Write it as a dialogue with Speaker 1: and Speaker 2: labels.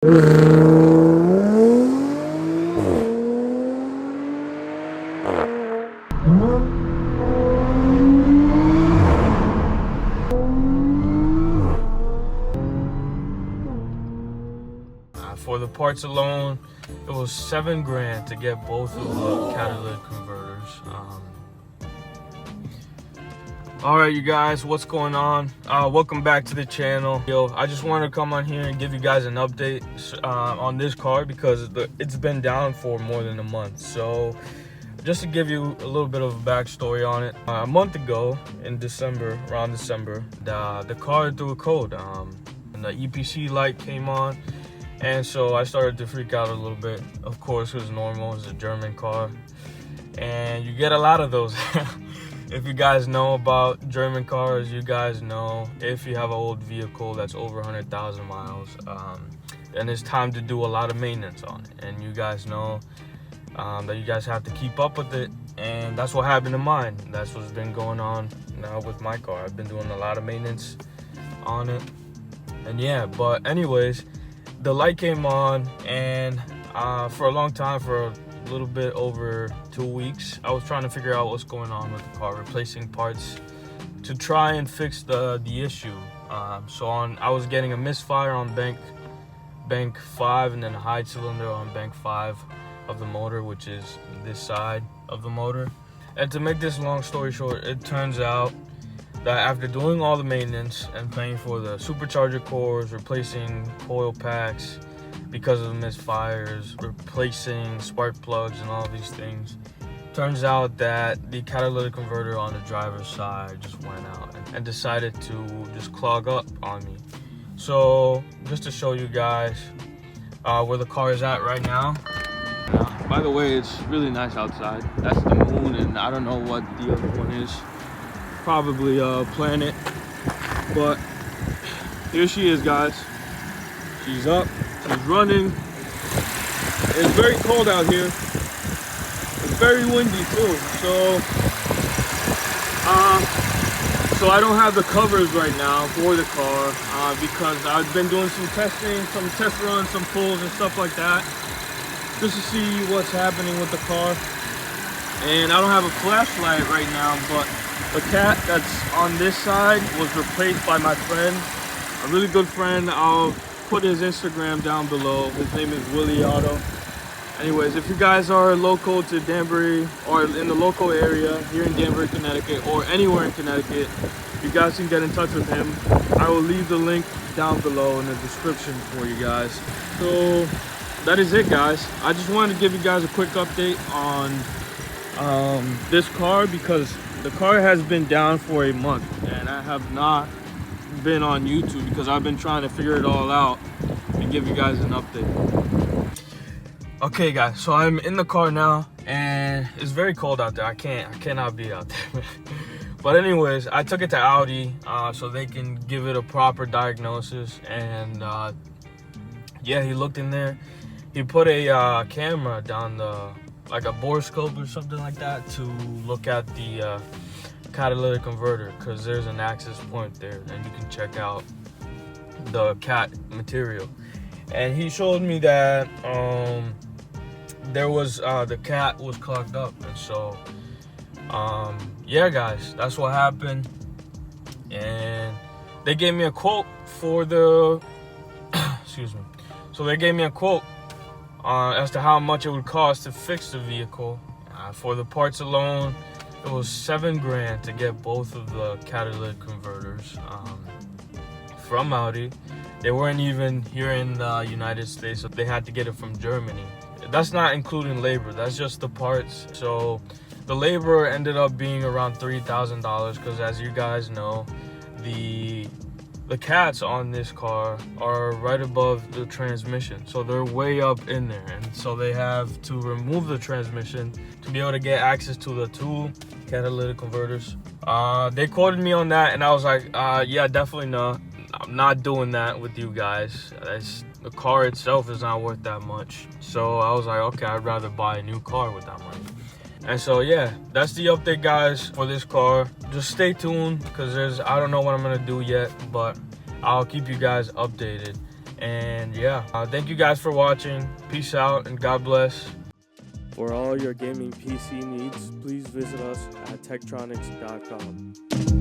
Speaker 1: For the parts alone, it was $7 grand to get both of the catalytic converters. All right, you guys, what's going on? Welcome back to the channel. I just wanted to come on here and give you guys an update on this car because it's been down for more than a month. So just to give you a little bit of a backstory on it, a month ago in December, around December, the car threw a code, and the EPC light came on. And so I started to freak out a little bit. Of course, it was normal. It's a German car. And you get a lot of those. If you guys know about German cars, you guys know if you have an old vehicle that's over 100,000 miles, then it's time to do a lot of maintenance on it. And you guys know that you guys have to keep up with it. And that's what happened to mine. That's what's been going on now with my car. I've been doing a lot of maintenance on it. And yeah, but anyways, the light came on, and for a long time, for a little bit over 2 weeks, I was trying to figure out what's going on with the car, replacing parts to try and fix the issue. I was getting a misfire on bank 5 and then a high cylinder on bank 5 of the motor, which is this side of the motor. And to make this long story short, it turns out that after doing all the maintenance and paying for the supercharger cores, replacing coil packs because of the misfires, replacing spark plugs and all these things, turns out that the catalytic converter on the driver's side just went out and decided to just clog up on me. So just to show you guys where the car is at right now. By the way, it's really nice outside. That's the moon, and I don't know what the other one is. Probably a planet, but here she is, guys. She's up, she's running. It's very cold out here. It's very windy too, so I don't have the covers right now for the car because I've been doing some testing, some test runs, some pulls and stuff like that, just to see what's happening with the car. And I don't have a flashlight right now, but the cat that's on this side was replaced by my friend, a really good friend. I'll put his Instagram down below. His name is Willie Auto. Anyways, if you guys are local to Danbury or in the local area here in Danbury, Connecticut, or anywhere in Connecticut, you guys can get in touch with him. I will leave the link down below in the description for you guys. So that is it, guys. I just wanted to give you guys a quick update on this car because the car has been down for a month and I have not been on YouTube because I've been trying to figure it all out and give you guys an update. Okay, guys, so I'm in the car now and it's very cold out there. I cannot be out there. But anyways, I took it to Audi so they can give it a proper diagnosis. And yeah, he looked in there. He put a camera down like a borescope or something like that to look at the catalytic converter, because there's an access point there and you can check out the cat material. And he showed me that there was the cat was clogged up. And so yeah, guys, that's what happened. And they gave me a quote for the excuse me. So they gave me a quote as to how much it would cost to fix the vehicle. For the parts alone, it was $7 grand to get both of the catalytic converters from Audi. They weren't even here in the United States, so they had to get it from Germany. That's not including labor, that's just the parts. So the labor ended up being around $3,000 because, as you guys know, the cats on this car are right above the transmission, so they're way up in there, and so they have to remove the transmission to be able to get access to the two catalytic converters. They quoted me on that, and I was like, yeah, definitely not. I'm not doing that with you guys. The car itself is not worth that much. So I was like, okay, I'd rather buy a new car with that money. And so yeah, that's the update, guys, for this car. Just stay tuned because I don't know what I'm gonna do yet, but I'll keep you guys updated. And yeah, thank you guys for watching. Peace out and God bless.
Speaker 2: For all your gaming PC needs, please visit us at Tektronix.com.